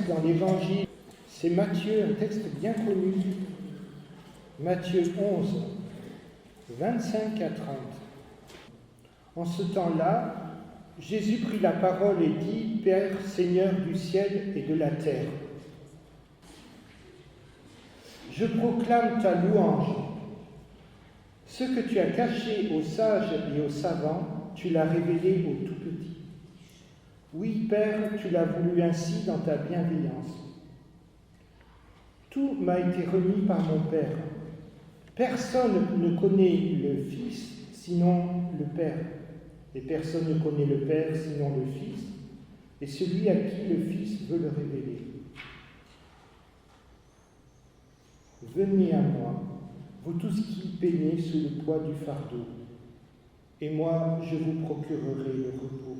dans l'Évangile, c'est Matthieu, un texte bien connu. Matthieu 11, 25 à 30. En ce temps-là, Jésus prit la parole et dit : Père, Seigneur du ciel et de la terre, je proclame ta louange. Ce que tu as caché aux sages et aux savants, tu l'as révélé aux tout petits. Oui, Père, tu l'as voulu ainsi dans ta bienveillance. Tout m'a été remis par mon Père. Personne ne connaît le Fils sinon le Père, et personne ne connaît le Père sinon le Fils, et celui à qui le Fils veut le révéler. Venez à moi, vous tous qui peinez sous le poids du fardeau, et moi je vous procurerai le repos.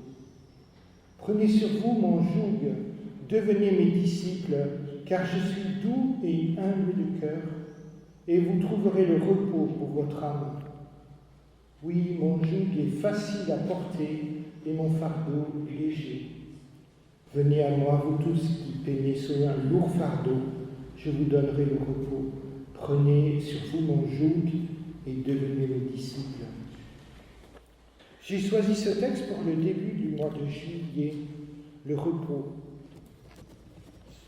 Prenez sur vous mon joug, devenez mes disciples, car je suis doux et humble de cœur, et vous trouverez le repos pour votre âme. Oui, mon joug est facile à porter, et mon fardeau léger. Venez à moi, vous tous qui peinez sous un lourd fardeau, je vous donnerai le repos. Prenez sur vous mon joug et devenez mes disciples. J'ai choisi ce texte pour le début du mois de juillet, le repos.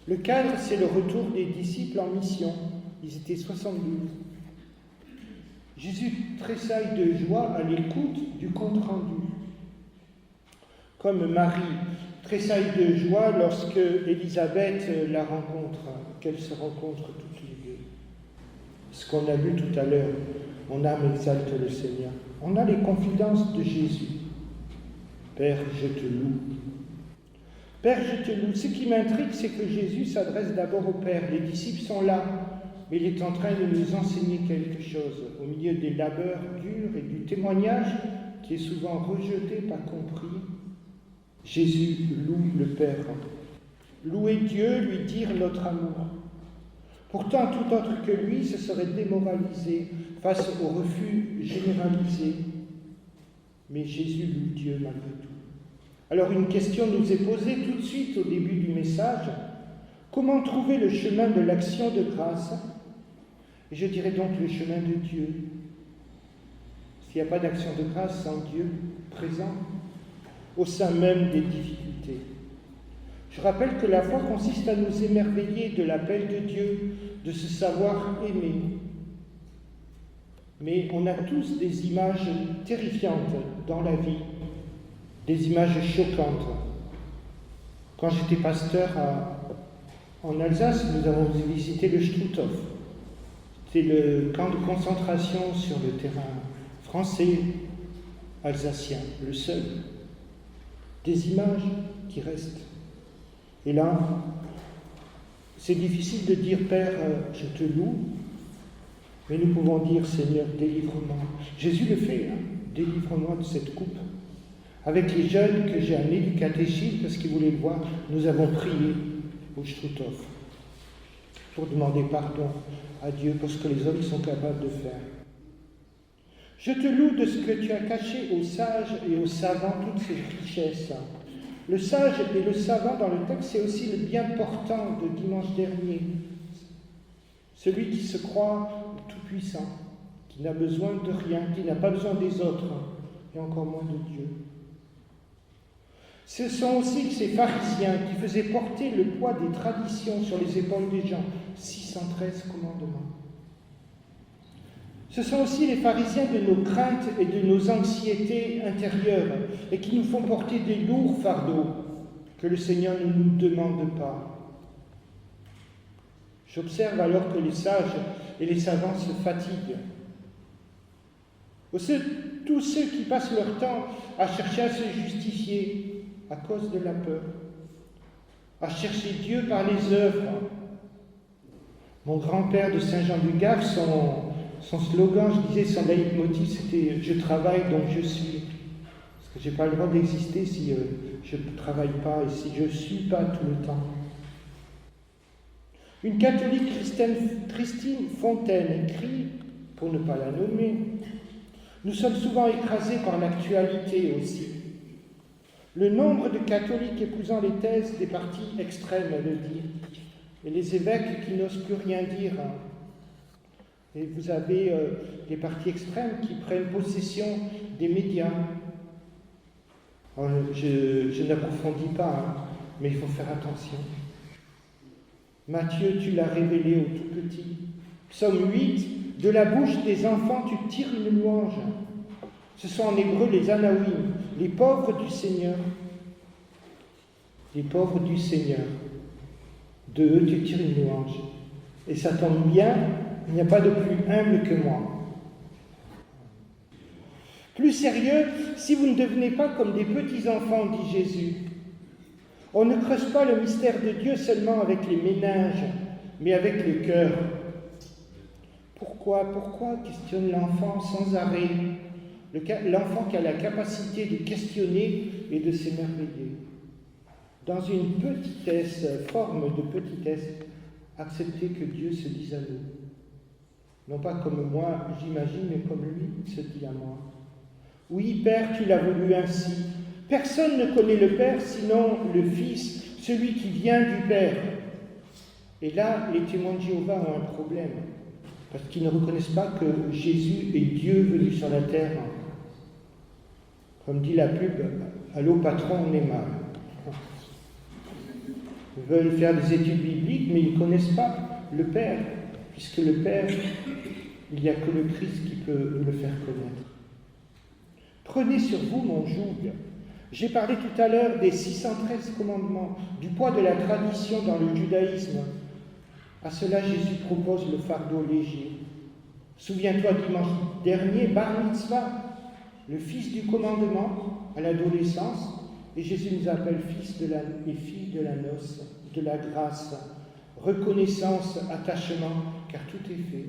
Le cadre, c'est le retour des disciples en mission. Ils étaient 72. Jésus tressaille de joie à l'écoute du compte rendu. Comme Marie tressaille de joie lorsque Élisabeth la rencontre, qu'elles se rencontrent toutes les deux. Ce qu'on a vu tout à l'heure, mon âme exalte le Seigneur. On a les confidences de Jésus. Père, je te loue. Père, je te loue. Ce qui m'intrigue, c'est que Jésus s'adresse d'abord au Père. Les disciples sont là, mais il est en train de nous enseigner quelque chose. Au milieu des labeurs durs et du témoignage qui est souvent rejeté, pas compris, Jésus loue le Père. Louer Dieu, lui dire notre amour. Pourtant, tout autre que lui se serait démoralisé face au refus généralisé. Mais Jésus loue Dieu malgré tout. Alors une question nous est posée tout de suite au début du message. Comment trouver le chemin de l'action de grâce ? Et je dirais donc le chemin de Dieu. S'il n'y a pas d'action de grâce sans Dieu présent, au sein même des difficultés. Je rappelle que la foi consiste à nous émerveiller de l'appel de Dieu, de se savoir aimer. Mais on a tous des images terrifiantes dans la vie, des images choquantes. Quand j'étais pasteur en Alsace, nous avons visité le Struthof. C'était le camp de concentration sur le terrain français, alsacien, le seul. Des images qui restent. Et là, c'est difficile de dire « Père, je te loue », mais nous pouvons dire « Seigneur, délivre-moi ». Jésus le fait, hein, « Délivre-moi de cette coupe ». Avec les jeunes que j'ai amenés du catéchisme, parce qu'ils voulaient le voir, nous avons prié au Struthof pour demander pardon à Dieu pour ce que les hommes sont capables de faire. Je te loue de ce que tu as caché aux sages et aux savants toutes ces richesses. Le sage et le savant dans le texte, c'est aussi le bien portant de dimanche dernier. Celui qui se croit tout-puissant, qui n'a besoin de rien, qui n'a pas besoin des autres, et encore moins de Dieu. Ce sont aussi ces pharisiens qui faisaient porter le poids des traditions sur les épaules des gens. 613 commandements. Ce sont aussi les pharisiens de nos craintes et de nos anxiétés intérieures et qui nous font porter des lourds fardeaux que le Seigneur ne nous demande pas. J'observe alors que les sages et les savants se fatiguent. Tous ceux qui passent leur temps à chercher à se justifier à cause de la peur, à chercher Dieu par les œuvres. Mon grand-père de Saint-Jean-du-Gard, son slogan, je disais, son leitmotiv, c'était « Je travaille, donc je suis ». Parce que je n'ai pas le droit d'exister si je ne travaille pas et si je ne suis pas tout le temps. Une catholique, Christine Fontaine, écrit, pour ne pas la nommer, « Nous sommes souvent écrasés par l'actualité aussi. Le nombre de catholiques épousant les thèses des partis extrêmes le dit, et les évêques qui n'osent plus rien dire. Et vous avez les partis extrêmes qui prennent possession des médias. Alors, je n'approfondis pas, mais il faut faire attention. Matthieu, tu l'as révélé au tout petit. Psaume 8, de la bouche des enfants tu tires une louange. Ce sont en hébreu les Anaouim, les pauvres du Seigneur. Les pauvres du Seigneur. De eux tu tires une louange. Et ça tombe bien, il n'y a pas de plus humble que moi. Plus sérieux, si vous ne devenez pas comme des petits-enfants, dit Jésus, on ne creuse pas le mystère de Dieu seulement avec les méninges, mais avec le cœur. Pourquoi questionne l'enfant sans arrêt, l'enfant qui a la capacité de questionner et de s'émerveiller. Dans une petitesse, forme de petitesse, accepter que Dieu se dise à nous. Non pas comme moi, j'imagine, mais comme lui se dit à moi. Oui, Père, tu l'as voulu ainsi. Personne ne connaît le Père sinon le Fils, celui qui vient du Père. Et là, les témoins de Jéhovah ont un problème, parce qu'ils ne reconnaissent pas que Jésus est Dieu venu sur la terre. Comme dit la pub, allô patron, on est mal. Ils veulent faire des études bibliques, mais ils ne connaissent pas le Père, puisque le Père, il n'y a que le Christ qui peut nous le faire connaître. Prenez sur vous mon joug. J'ai parlé tout à l'heure des 613 commandements, du poids de la tradition dans le judaïsme. À cela, Jésus propose le fardeau léger. Souviens-toi, dimanche dernier, Bar Mitzvah, le fils du commandement à l'adolescence, et Jésus nous appelle fils et filles de la noce, de la grâce, reconnaissance, attachement, car tout est fait.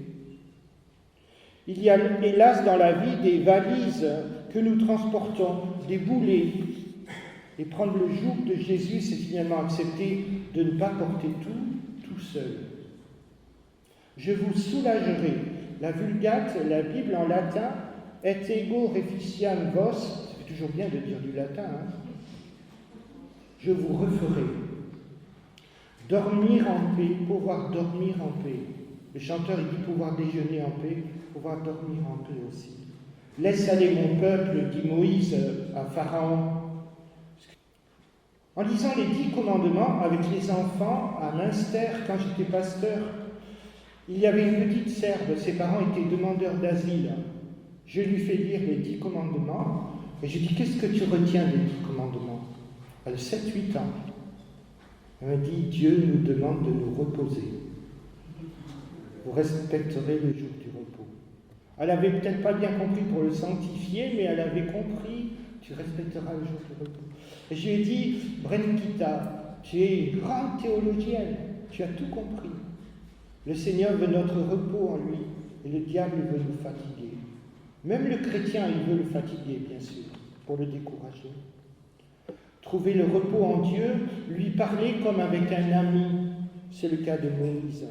Il y a hélas dans la vie des valises que nous transportons, des boulets. Et prendre le joug de Jésus, c'est finalement accepter de ne pas porter tout seul. Je vous soulagerai. La Vulgate, la Bible en latin, et ego reficiam vos, c'est toujours bien de dire du latin, Je vous referai. Dormir en paix, pouvoir dormir en paix. Le chanteur, il dit pouvoir déjeuner en paix, pouvoir dormir en paix aussi. Laisse aller mon peuple, dit Moïse à Pharaon. En lisant les 10 commandements avec les enfants à Münster, quand j'étais pasteur, il y avait une petite Serbe, ses parents étaient demandeurs d'asile. Je lui fais lire les 10 commandements, et je dis, qu'est-ce que tu retiens des 10 commandements? Elle a 7-8 ans. Elle me dit, Dieu nous demande de nous reposer. Vous respecterez le jour du repos. Elle n'avait peut-être pas bien compris pour le sanctifier, mais elle avait compris, tu respecteras le jour du repos. Et je lui ai dit, Brenkita, tu es une grande théologienne, tu as tout compris. Le Seigneur veut notre repos en lui, et le diable veut nous fatiguer. Même le chrétien, il veut le fatiguer, bien sûr, pour le décourager. Trouver le repos en Dieu, lui parler comme avec un ami, c'est le cas de Moïse.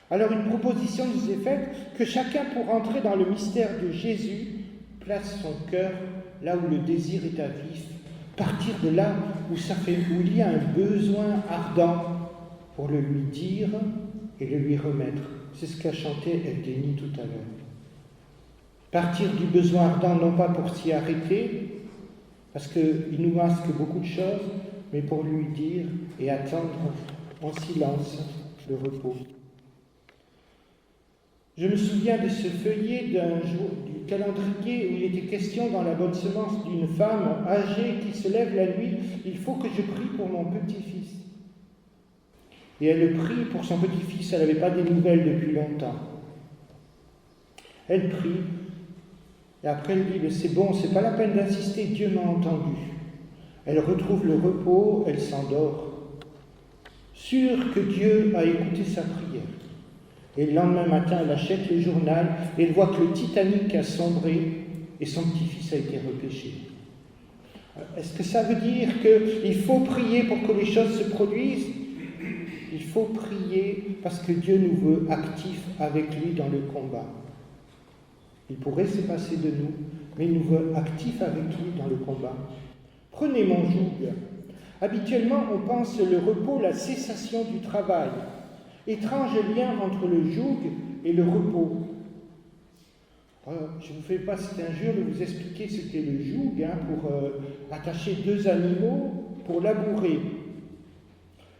Alors une proposition nous est faite que chacun, pour entrer dans le mystère de Jésus, place son cœur là où le désir est à vif, partir de là où il y a un besoin ardent pour le lui dire et le lui remettre. C'est ce qu'a chanté Evgeny tout à l'heure. Partir du besoin ardent, non pas pour s'y arrêter, parce qu'il nous masque beaucoup de choses, mais pour lui dire et attendre en silence le repos. Je me souviens de ce feuillet d'un jour du calendrier où il était question dans la bonne semence d'une femme âgée qui se lève la nuit. Il faut que je prie pour mon petit-fils. Et elle prie pour son petit-fils, elle n'avait pas des nouvelles depuis longtemps. Elle prie, et après elle dit, mais c'est bon, c'est pas la peine d'insister, Dieu m'a entendu. Elle retrouve le repos, elle s'endort, sûre que Dieu a écouté sa prière. Et le lendemain matin, elle achète le journal et elle voit que le Titanic a sombré et son petit-fils a été repêché. Est-ce que ça veut dire qu'il faut prier pour que les choses se produisent? Il faut prier parce que Dieu nous veut actifs avec lui dans le combat. Il pourrait se passer de nous, mais il nous veut actifs avec lui dans le combat. Prenez mon joug. Habituellement, on pense le repos, la cessation du travail. Étrange lien entre le joug et le repos. Je ne vous fais pas cette injure de vous expliquer ce qu'est le joug pour attacher deux animaux pour labourer.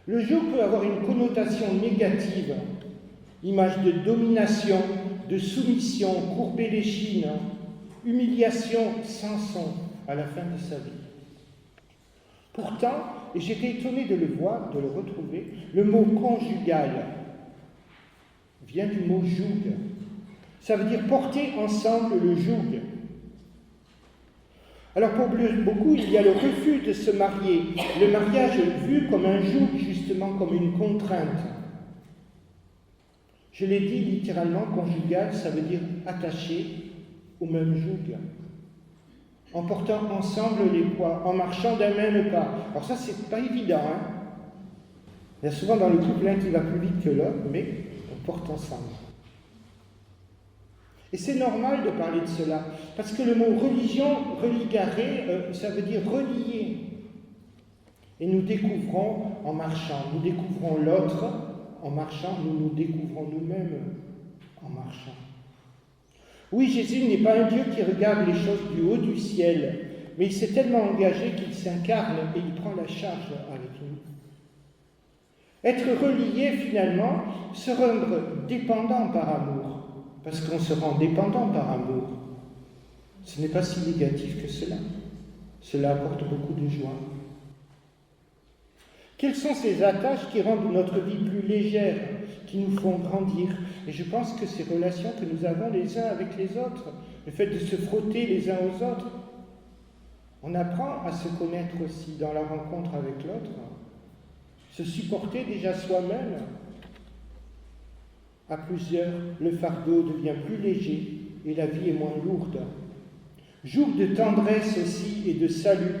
Le joug peut avoir une connotation négative, image de domination, de soumission, courber l'échine, humiliation sans son à la fin de sa vie. Pourtant, et j'étais étonné de le voir, de le retrouver, le mot conjugal vient du mot joug. Ça veut dire porter ensemble le joug. Alors pour beaucoup, il y a le refus de se marier, le mariage vu comme un joug, justement comme une contrainte. Je l'ai dit littéralement, conjugal, ça veut dire attaché au même joug, en portant ensemble les poids, en marchant d'un même pas. Alors ça, c'est pas évident. Il y a souvent dans le couple l'un qui va plus vite que l'autre, mais on porte ensemble. Et c'est normal de parler de cela, parce que le mot religion, religare, ça veut dire relier. Et nous découvrons en marchant, nous découvrons l'autre en marchant, nous nous découvrons nous-mêmes en marchant. Oui, Jésus n'est pas un Dieu qui regarde les choses du haut du ciel, mais il s'est tellement engagé qu'il s'incarne et il prend la charge avec nous. Être relié, finalement, se rendre dépendant par amour. Parce qu'on se rend dépendant par amour. Ce n'est pas si négatif que cela. Cela apporte beaucoup de joie. Quelles sont ces attaches qui rendent notre vie plus légère, qui nous font grandir? Et je pense que ces relations que nous avons les uns avec les autres, le fait de se frotter les uns aux autres, on apprend à se connaître aussi dans la rencontre avec l'autre, se supporter déjà soi-même. À plusieurs, le fardeau devient plus léger et la vie est moins lourde. Joug de tendresse aussi et de salut.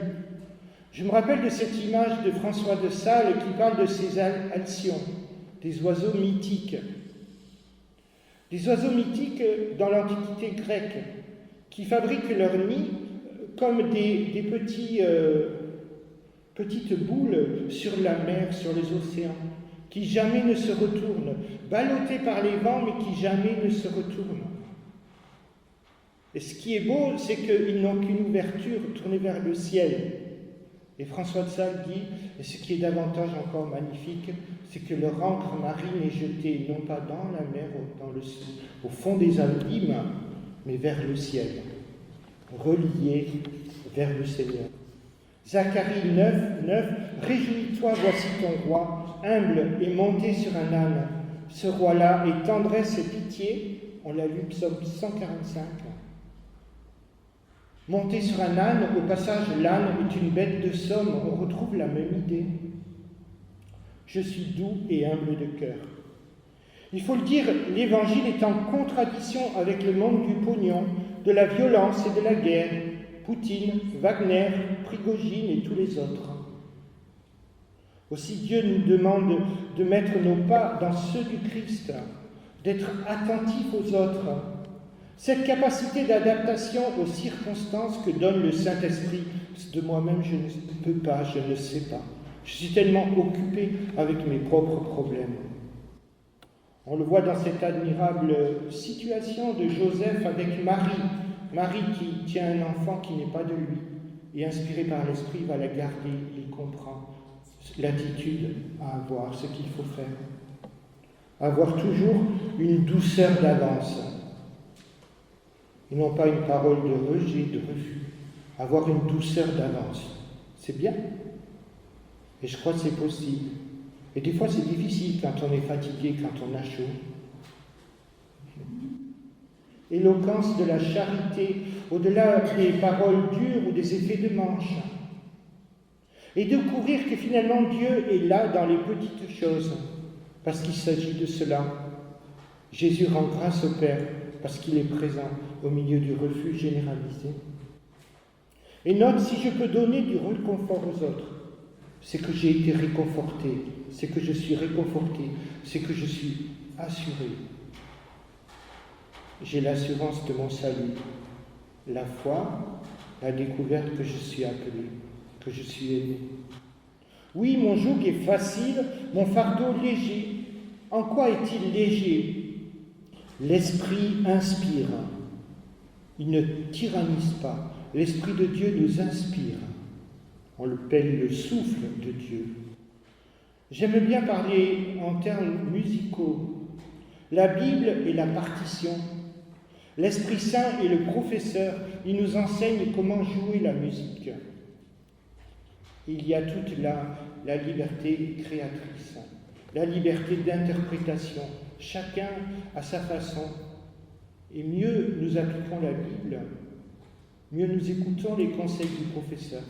Je me rappelle de cette image de François de Sales qui parle de ces alcyons, des oiseaux mythiques. Des oiseaux mythiques dans l'Antiquité grecque, qui fabriquent leur nid comme des petites boules sur la mer, sur les océans, qui jamais ne se retournent, ballottés par les vents, mais qui jamais ne se retournent. Et ce qui est beau, c'est qu'ils n'ont qu'une ouverture tournée vers le ciel. Et François de Sales dit, et ce qui est davantage encore magnifique, c'est que leur ancre marine est jetée non pas dans la mer, au fond des abîmes, mais vers le ciel, reliée vers le Seigneur. Zacharie 9, réjouis-toi, voici ton roi, humble et monté sur un âne. Ce roi-là est tendresse et pitié, on l'a lu psaume 145. Monté sur un âne, au passage, l'âne est une bête de somme, on retrouve la même idée. Je suis doux et humble de cœur. Il faut le dire, l'Évangile est en contradiction avec le monde du pognon, de la violence et de la guerre, Poutine, Wagner, Prigogine et tous les autres. Aussi Dieu nous demande de mettre nos pas dans ceux du Christ, d'être attentifs aux autres. Cette capacité d'adaptation aux circonstances que donne le Saint-Esprit, de moi-même je ne peux pas, je ne sais pas. Je suis tellement occupé avec mes propres problèmes. On le voit dans cette admirable situation de Joseph avec Marie. Marie qui tient un enfant qui n'est pas de lui et inspiré par l'Esprit va la garder, il comprend l'attitude à avoir, ce qu'il faut faire. Avoir toujours une douceur d'avance. Et non pas une parole de rejet, de refus. Avoir une douceur d'avance. C'est bien. Et je crois que c'est possible. Et des fois c'est difficile quand on est fatigué, quand on a chaud. Éloquence de la charité, au-delà des paroles dures ou des effets de manche. Et découvrir que finalement Dieu est là dans les petites choses, parce qu'il s'agit de cela. Jésus rend grâce au Père, parce qu'il est présent au milieu du refus généralisé. Et note, si je peux donner du réconfort aux autres, c'est que j'ai été réconforté, c'est que je suis réconforté, c'est que je suis assuré. J'ai l'assurance de mon salut, la foi, la découverte que je suis appelé. que je suis aimé. Oui, mon joug est facile, mon fardeau léger. En quoi est-il léger? L'Esprit inspire. Il ne tyrannise pas. L'Esprit de Dieu nous inspire. On le appelle le souffle de Dieu. J'aime bien parler en termes musicaux. La Bible est la partition. L'Esprit Saint est le professeur. Il nous enseigne comment jouer la musique. Il y a toute la liberté créatrice, la liberté d'interprétation. Chacun à sa façon. Et mieux nous appliquons la Bible, mieux nous écoutons les conseils du professeur,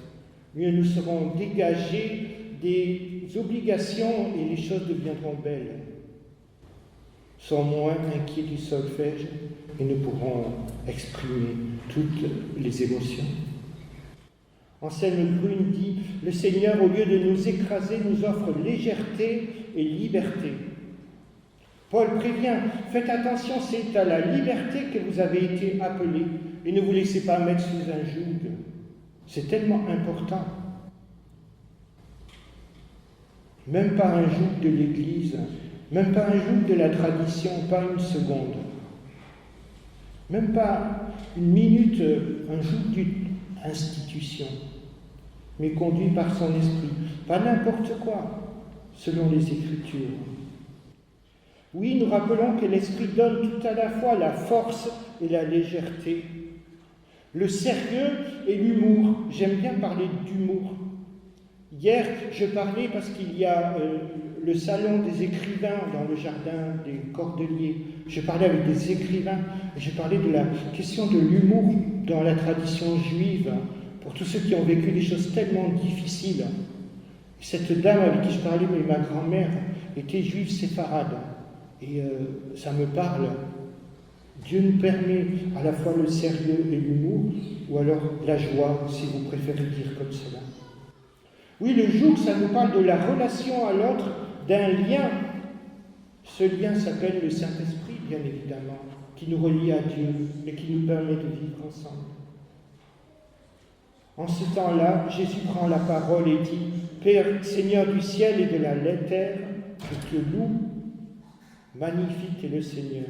mieux nous serons dégagés des obligations et les choses deviendront belles. Serons moins inquiets du solfège et nous pourrons exprimer toutes les émotions. Anselme Grün dit « Le Seigneur, au lieu de nous écraser, nous offre légèreté et liberté. » Paul prévient « Faites attention, c'est à la liberté que vous avez été appelés et ne vous laissez pas mettre sous un joug. » C'est tellement important. Même pas un joug de l'Église, même pas un joug de la tradition, pas une seconde. Même pas une minute, un joug d'une institution, mais conduit par son esprit. Pas n'importe quoi, selon les Écritures. Oui, nous rappelons que l'Esprit donne tout à la fois la force et la légèreté, le sérieux et l'humour. J'aime bien parler d'humour. Hier, je parlais parce qu'il y a le salon des écrivains dans le jardin des Cordeliers. Je parlais avec des écrivains et je parlais de la question de l'humour dans la tradition juive pour tous ceux qui ont vécu des choses tellement difficiles. Cette dame avec qui je parlais, ma grand-mère, était juive séfarade. Et ça me parle. Dieu nous permet à la fois le sérieux et l'humour, ou alors la joie, si vous préférez dire comme cela. Oui, le joug, ça nous parle de la relation à l'autre, d'un lien. Ce lien s'appelle le Saint-Esprit, bien évidemment, qui nous relie à Dieu et qui nous permet de vivre ensemble. En ce temps-là, Jésus prend la parole et dit « Père, Seigneur du ciel et de la terre, je te loue. Magnifique est le Seigneur. »